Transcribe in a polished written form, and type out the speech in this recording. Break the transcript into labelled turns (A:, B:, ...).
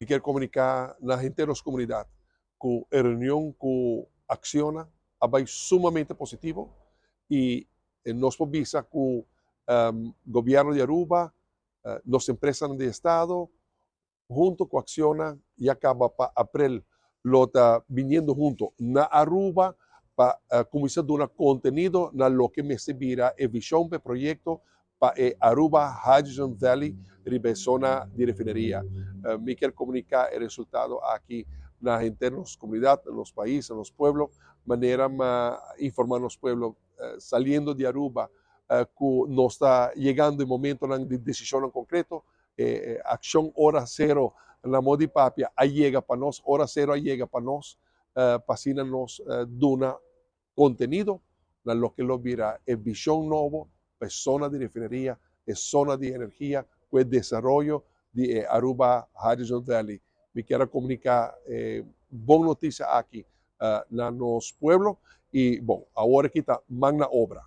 A: e quero comunicar na gente da nossa comunidade que a reunião que acciona vai sumamente positivo e nós podemos que o governo de Aruba, nossa empresa de Estado, junto com a Acciona, e acaba para abril, lo está viniendo junto na Aruba para começar a dar conteúdo na lo que me servirá a visão do projeto para Aruba Hydrogen Valley, ribe zona de refineria. Me quero comunicar o resultado aqui na gente, nas comunidades, nos países, nos pueblos, maneira de informar nos pueblos, saliendo de Aruba, que não está chegando o momento de decisão em concreto, acción hora cero na Modi Papia, aí chega para nós, hora cero aí chega para nós, para nos dona contenido na lo que lo virá é visão novo, é zona de refineria, é zona de energia, com o desenvolvimento de Aruba Hydrogen Valley. Me quero comunicar boa notícia aqui na nosso pueblo e, bom, agora aqui está magna obra.